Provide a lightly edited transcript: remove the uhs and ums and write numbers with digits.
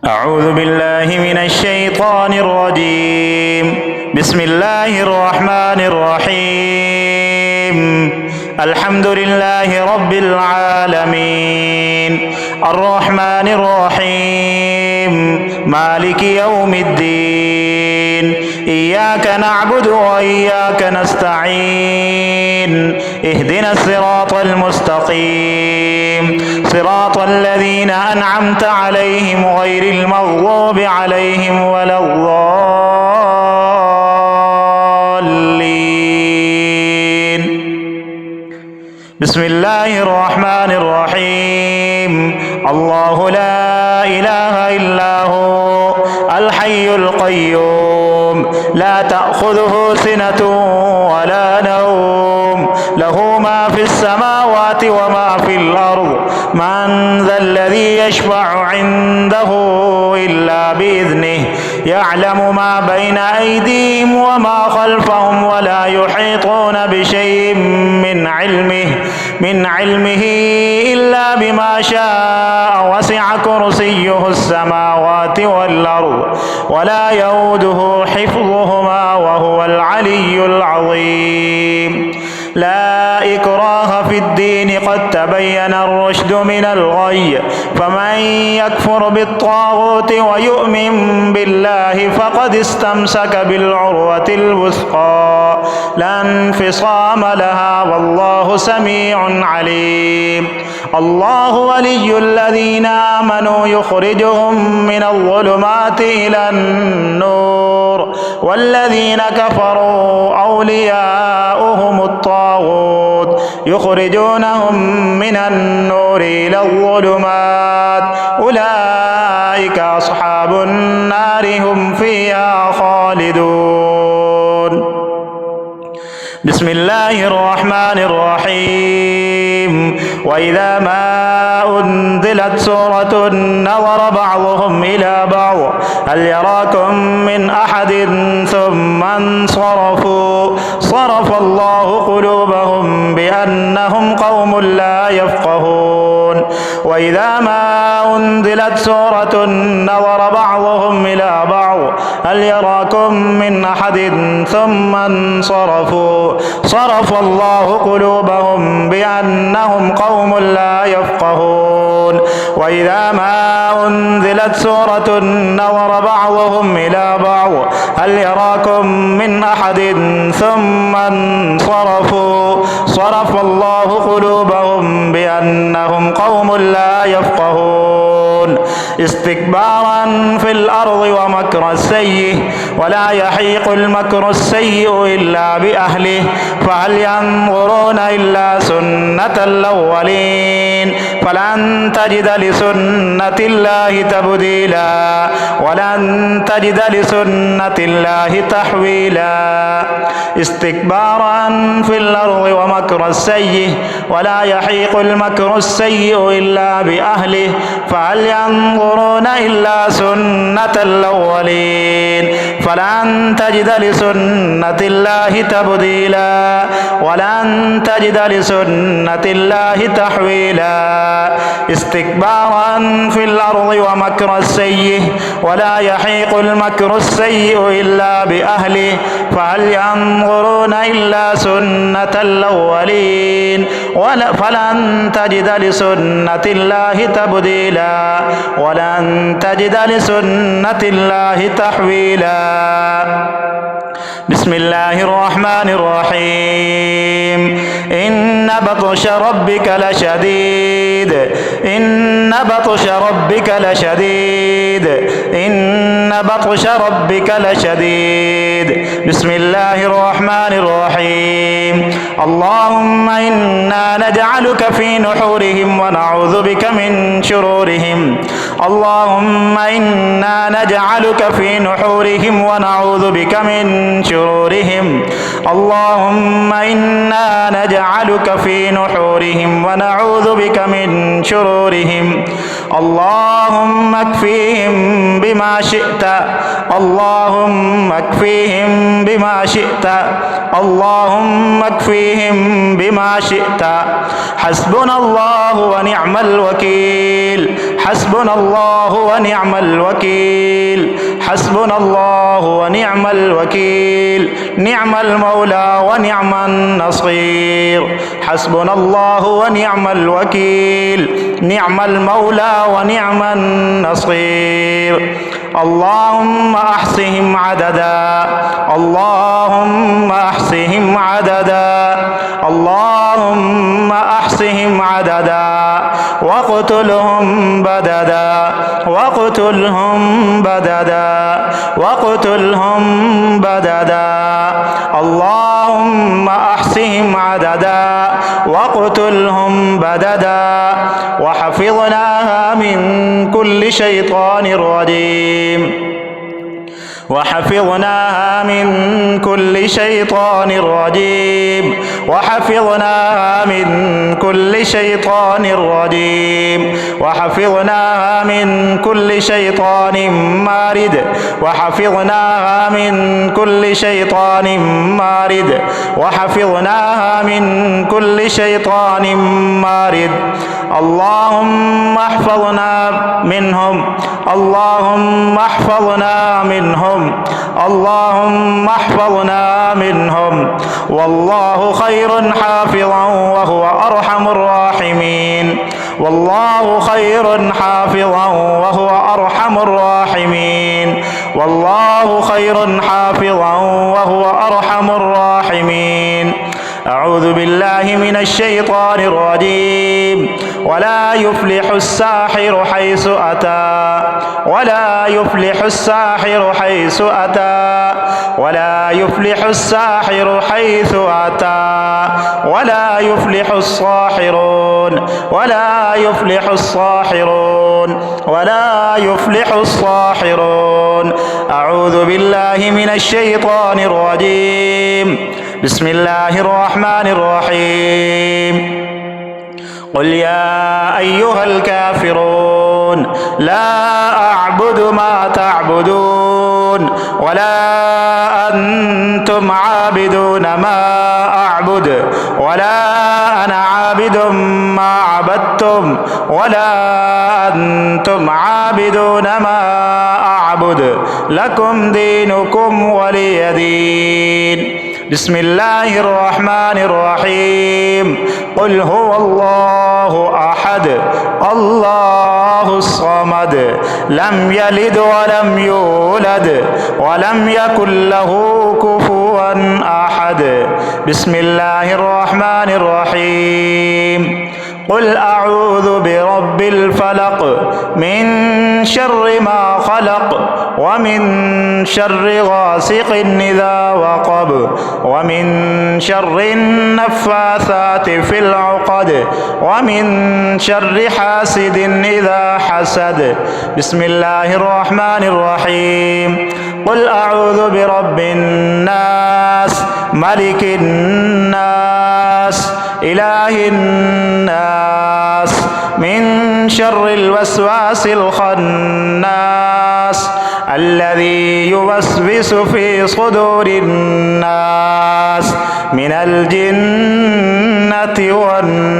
أعوذ بالله من الشيطان الرجيم. بسم الله الرحمن الرحيم. الحمد لله رب العالمين الرحمن الرحيم مالك يوم الدين. إياك نعبد وإياك نستعين. اهدنا الصراط المستقيم صراط الذين أنعمت عليهم غير المغضوب عليهم ولا الضالين. بسم الله الرحمن الرحيم. الله لا إله إلا هو الحي القيوم لا تأخذه سنة ولا نوم له ما في السماوات وما في الأرض. من ذا الذي يشفع عنده إلا بإذنه يعلم ما بين أيديهم وما خلفهم ولا يحيطون بشيء من علمه إلا بما شاء. وسع كرسيه السماوات والأرض ولا يؤوده حفظهما وهو العلي العظيم. لا إكراه في الدين قد تبين الرشد من الغي. فمن يكفر بالطاغوت ويؤمن بالله فقد استمسك بالعروة الوثقى لا انفصام لها والله سميع عليم. الله ولي الذين آمنوا يخرجهم من الظلمات إلى النور والذين كفروا أولياؤهم الطاغوت يخرجونهم من النور إلى الظلمات. أولئك أصحاب النار هم فيها خالدون. بسم الله الرحمن الرحيم. وإذا ما أنزلت سورة نظر بعضهم إلى بعض هل يراكم من أحد ثم انصرفوا صرف الله قلوبهم بأنهم قوم لا يفقهون. وإذا ما أنزلت سورة نظر بعضهم إلى بعض هل يراكم من أحد ثم انصرفوا صرف الله قلوبهم بأنهم قوم لا يفقهون. وإذا ما أنزلت سورة نظر بعضهم إلى بعض هل يراكم من أحد ثم انصرفوا صرف الله قلوبهم بأنهم قوم لا يفقهون. استكبارا في الأرض ومكر السيء ولا يحيق المكر السيء إلا بأهله فهل ينظرون إلا سنة الأولين فلن تجد لسنة الله تبديلا ولن تجد لسنة الله تحويلا. استكبارا في الأرض ومكر السيء ولا يحيق المكر السيء إلا بأهله فهل ينظرون إلا سنة الأولين فلن تجد لسنة الله تبديلا ولن تجد لسنة الله تحويلا. استكبارا في الأرض ومكر السيء ولا يحيق المكر السيء إلا بأهله فهل ينظرون إلا سنة الأولين فلن تجد لسنة الله تبديلا ولن تجد لسنة الله تحويلا. بسم الله الرحمن الرحيم. إن بطش ربك لشديد إن بطش ربك لشديد إن بطش ربك لشديد. بسم الله الرحمن الرحيم. اللهم إنا نجعلك في نحورهم ونعوذ بك من شرورهم. اللهم إنا نجعلك في نحورهم ونعوذ بك من شرورهم. اللهم إنا نجعلك في نحورهم ونعوذ بك من شرورهم. اللهم اكفيهم اكفيهم بما شئت اللهم اكفيهم بما شئت اللهم اكفيهم بما شئت حسبنا الله ونعم الوكيل حسبنا الله ونعم الوكيل حسبنا الله ونعم الوكيل نعم المولى ونعم النصير حسبنا الله ونعم الوكيل نعم المولى ونعم النصير اللهم احصهم عددا اللهم احصهم عددا اللهم احصهم عددا واقتلهم بددا واقتلهم بددا واقتلهم بددا اللهم احصهم عددا واقتلهم بددا وحفظناها من كل شيطان رجيم وحفظناها من كل شيطان رجيم وحفظناها من كل شيطان رجيم وحفظناها من كل شيطان مارد وحفظناها من كل شيطان مارد وحفظناها من كل شيطان مارد اللهم احفظنا منهم اللهم احفظنا منهم اللهم احفظنا منهم والله خير حافظا وهو أرحم الراحمين والله خير حافظا وهو أرحم الراحمين والله خير حافظا وهو أرحم الراحمين أعوذ بالله من الشيطان الرجيم ولا يفلح الساحر حيث أتى ولا يفلح الساحر حيث أتى ولا يفلح الساحر حيث أتى ولا يفلح الساحرون ولا يفلح الساحرون ولا يفلح الساحرون أعوذ بالله من الشيطان الرجيم بسم الله الرحمن الرحيم قل يا أيها الكافرون لا أعبد ما تعبدون ولا أنتم عابدون ما أعبد ولا أنا عابد ما عبدتم ولا أنتم عابدون ما أعبد لكم دينكم ولي دين بسم الله الرحمن الرحيم قل هو الله أحد الله الصمد لم يلد ولم يولد ولم يكن له كفوا أحد بسم الله الرحمن الرحيم قل أعوذ برب الفلق من شر ما خلق ومن شر غاسق إذا وقب ومن شر النفاثات في العقد ومن شر حاسد إذا حسد بسم الله الرحمن الرحيم قل أعوذ برب الناس ملك الناس إله الناس من شر الوسواس الخناس الذي يوسوس في صدور الناس من الجنة والناس